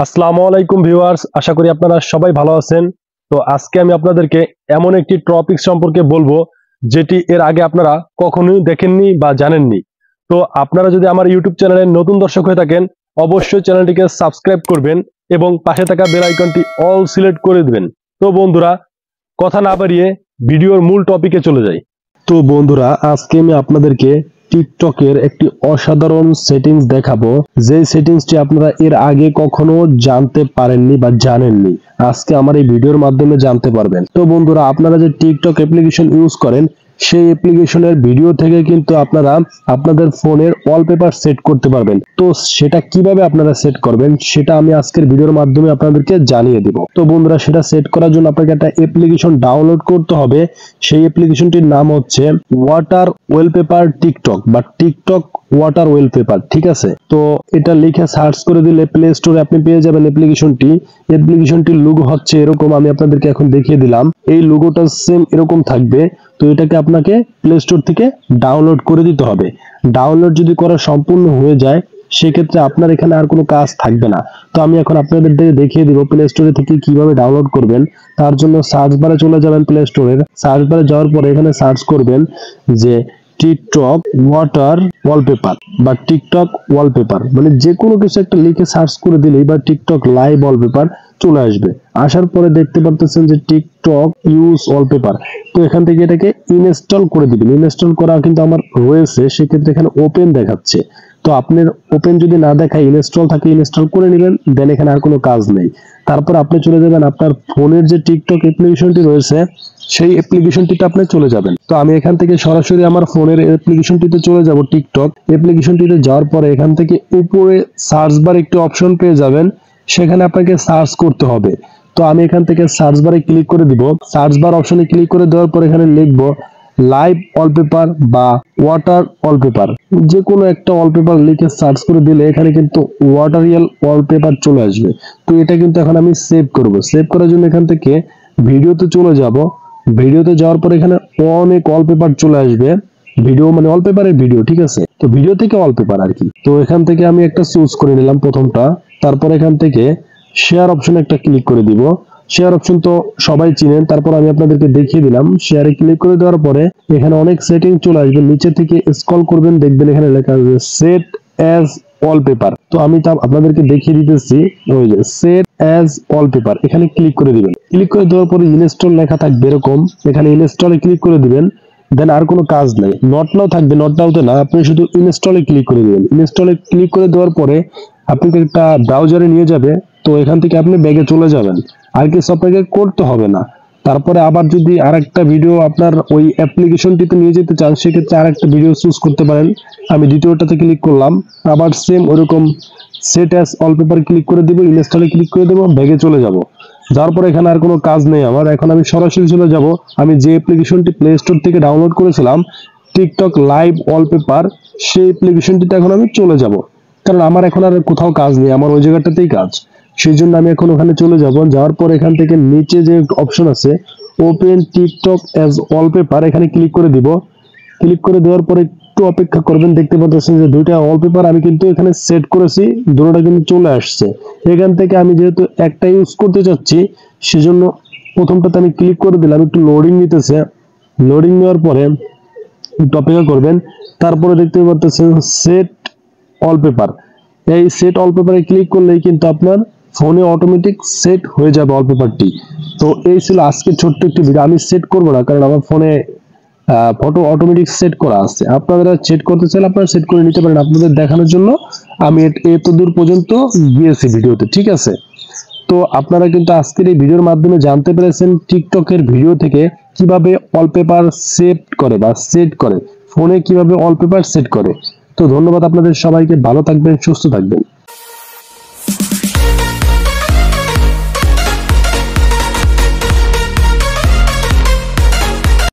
আসসালামু আলাইকুম ভিউয়ার্স, আশা করি আপনারা সবাই ভালো আছেন। তো আজকে আমি আপনাদেরকে এমন একটি টপিক সম্পর্কে বলবো যেটি এর আগে আপনারা কখনোই দেখেননি বা জানেননি। তো আপনারা যদি আমার ইউটিউব চ্যানেলের নতুন দর্শক হয়ে থাকেন, অবশ্যই চ্যানেলটিকে সাবস্ক্রাইব করবেন এবং পাশে থাকা বেল আইকনটি অল সিলেক্ট করে দিবেন। তো বন্ধুরা, কথা না বাড়িয়ে ভিডিওর মূল টপিকে চলে যাই। তো বন্ধুরা, আজকে আমি আপনাদেরকে টিকটকের একটি অসাধারণ সেটিংস দেখাবো, যে সেটিংসটি আপনারা এর আগে কখনো জানতে পারেননি বা জানেননি। আজকে আমার এই ভিডিওর মাধ্যমে জানতে পারবেন। তো বন্ধুরা, আপনারা যে টিকটক অ্যাপ্লিকেশন ইউজ করেন, সেই অ্যাপ্লিকেশনের ভিডিও থেকে কিন্তু আপনারা আপনাদের ফোনের ওয়ালপেপার সেট করতে পারবেন। তো সেটা কিভাবে আপনারা সেট করবেন সেটা আমি আজকের ভিডিওর মাধ্যমে আপনাদেরকে জানিয়ে দিব। তো বন্ধুরা, সেটা সেট করার জন্য আপনাকে একটা অ্যাপ্লিকেশন ডাউনলোড করতে হবে। সেই অ্যাপ্লিকেশনটির নাম হচ্ছে ওয়াটার ওয়ালপেপার টিকটক বা টিকটক ওয়াটার ওয়ালপেপার, ঠিক আছে? তো এটা লিখে সার্চ করে দিলে প্লে স্টোরে আপনি পেয়ে যাবেন অ্যাপ্লিকেশনটির লোগো হচ্ছে এরকম। আমি আপনাদেরকে এখন দেখিয়ে দিলাম। এই লোগোটা সেম এরকম থাকবে। তো এটাকে আপনাকে প্লে স্টোর থেকে ডাউনলোড করে দিতে হবে। ডাউনলোড যদি করা সম্পূর্ণ হয়ে যায়, সেক্ষেত্রে আপনার এখানে আর কোনো কাজ থাকবে না। তো আমি এখন আপনাদের দেখিয়ে দিব প্লে স্টোরে থেকে কিভাবে ডাউনলোড করবেন। তার জন্য সার্চ বারে চলে যাবেন। প্লে স্টোরের সার্চ বারে যাওয়ার পরে এখানে সার্চ করবেন যে টিকটক ওয়াটার ওয়ালপেপার বা টিকটক ওয়ালপেপার, মানে যে কোনো কিছু একটা লিখে সার্চ করে দিলেই বা টিকটক লাইভ ওয়ালপেপার চলে আসবে। আসার পরে দেখতে পারতেছেন যে টিকটক ইউজ ওয়ালপেপার। তো এখান থেকে এটাকে ইনস্টল করে দিবেন। ইনস্টল করা কিন্তু আমার রয়েছে, সেক্ষেত্রে এখানে ওপেন দেখাচ্ছে। তো আপনার ওপেন যদি না দেখায়, ইনস্টল থাকে, ইনস্টল করে নেবেন, দেন এখানে আর কোনো কাজ নেই। তারপর আপনি চলে যাবেন আপনার ফোনের যে টিকটক অ্যাপ্লিকেশনটি রয়েছে, সেই অ্যাপ্লিকেশনটিতে আপনি চলে যাবেন। তো আমি এখান থেকে সরাসরি আমার ফোনের অ্যাপ্লিকেশনটিতে চলে যাব। টিকটক অ্যাপ্লিকেশনটিতে যাওয়ার পরে এখান থেকে উপরে সার্চ বার একটি অপশন পেয়ে যাবেন, সেখানে আপনাকে সার্চ করতে হবে। তো আমি এখান থেকে সার্চ বারে ক্লিক করে দিব। সার্চ বার অপশনে ক্লিক করে দেওয়ার পর এখানে লিখবো লাইভ ওয়ালপেপার বা ওয়াটার ওয়ালপেপার, যে কোনো একটা ওয়ালপেপার লিখে সার্চ করে দিলে এখানে কিন্তু ওয়াটারিয়াল ওয়ালপেপার চলে আসবে। তো এটা কিন্তু এখন আমি সেভ করব। সেভ করার জন্য এখান থেকে ভিডিওতে চলে যাব। ভিডিওতে যাওয়ার পর এখানে অনেক ওয়ালপেপার চলে আসবে। ভিডিও মানে ওয়ালপেপারের ভিডিও, ঠিক আছে? তো ভিডিও থেকে ওয়ালপেপার আর কি। তো এখান থেকে আমি একটা চুজ করে নিলাম প্রথমটা। তারপর এখান থেকে শেয়ার অপশনে একটা ক্লিক করে দিব। শেয়ার অপশন তো সবাই চিনেন, তারপর আমি আপনাদেরকে দেখিয়ে দিলাম। শেয়ারে ক্লিক করে দেওয়ার পরে এখানে অনেক সেটিং চলে আসবে। নিচে থেকে স্ক্রল করবেন, দেখবেন এখানে লেখা আছে সেট অ্যাজ ওয়ালপেপার। তো আমি তা আপনাদেরকে দেখিয়ে দিতেছি। ওই যে সেট অ্যাজ ওয়ালপেপার, এখানে ক্লিক করে দিবেন। ক্লিক করে দেওয়ার পরে ইনস্টল লেখা থাকবে এরকম, এখানে ইনস্টলে ক্লিক করে দিবেন। দেন আর কোনো কাজ নাই, নট নাও থাকবে, নট নাওতে না, আপনি শুধু ইনস্টলে ক্লিক করে দিবেন। ইনস্টলে ক্লিক করে দেওয়ার পরে আপনাকে একটা ব্রাউজারে নিয়ে যাবে। তো এখান থেকে আপনি ব্যাগে চলে যাবেন, আর কিছু আপনাকে করতে হবে না। তারপরে আবার যদি আরেকটা ভিডিও আপনার ওই অ্যাপ্লিকেশনটিতে নিয়ে যেতে চান, সেক্ষেত্রে আরেকটা ভিডিও চুজ করতে পারেন। আমি দ্বিতীয়টাতে ক্লিক করলাম, আবার সেম ওরকম সেট অ্যাজ ওয়ালপেপার ক্লিক করে দিব, ইনস্টলে ক্লিক করে দেবো, ব্যাগে চলে যাব। যাওয়ার পর এখানে আর কোনো কাজ নেই আমার। এখন আমি সরাসরি চলে যাব আমি যে অ্যাপ্লিকেশনটি প্লে স্টোর থেকে ডাউনলোড করেছিলাম, টিকটক লাইভ ওয়ালপেপার, সেই অ্যাপ্লিকেশনটিতে এখন আমি চলে যাব। কারণ আমার এখন আর কোথাও কাজ নেই, আমার ওই জায়গাটাতেই কাজ। সেই জন্য আমি এখন ওখানে চলে যাব। যাওয়ার পর এখান থেকে নিচে যে অপশন আছে ওপেন টিকটক অ্যাজ ওয়ালপেপার, এখানে ক্লিক করে দিব। ক্লিক করে দেওয়ার পরে একটু অপেক্ষা করবেন। দেখতে পাচ্ছেন যে দুইটা ওয়ালপেপার আমি কিন্তু এখানে সেট করেছি, দুটোটা কিন্তু চলে আসছে। এখান থেকে আমি যেহেতু একটা ইউজ করতে চাচ্ছি, সেজন্য প্রথমটাতে আমি ক্লিক করে দিলাম। একটু লোডিং নিতেছে। লোডিং নেওয়ার পরে একটু অপেক্ষা করবেন। তারপরে দেখতে পাচ্ছেন সেট ওয়ালপেপার। এই সেট ওয়ালপেপারে ক্লিক করলেই কিন্তু আপনার ফোনে অটোমেটিক সেট হয়ে যাবে ওয়ালপেপারটি। তো এই ছিল আজকে ছোট্ট একটি ভিডিও। আমি সেট করব না, কারণ আমার ফোনে ফটো অটোমেটিক সেট করা আছে। আপনারা সেট করতে চাইলে আপনারা সেট করে নিতে পারেন। আপনাদের দেখানোর জন্য আমি এত দূর পর্যন্ত গিয়েছি ভিডিওতে, ঠিক আছে? তো আপনারা কিন্তু আজকের এই ভিডিওর মাধ্যমে জানতে পেরেছেন টিকটকের ভিডিও থেকে কিভাবে ওয়ালপেপার সেভ করে বা সেট করে, ফোনে কিভাবে ওয়ালপেপার সেট করে। তো ধন্যবাদ আপনাদের সবাইকে, ভালো থাকবেন, সুস্থ থাকবেন।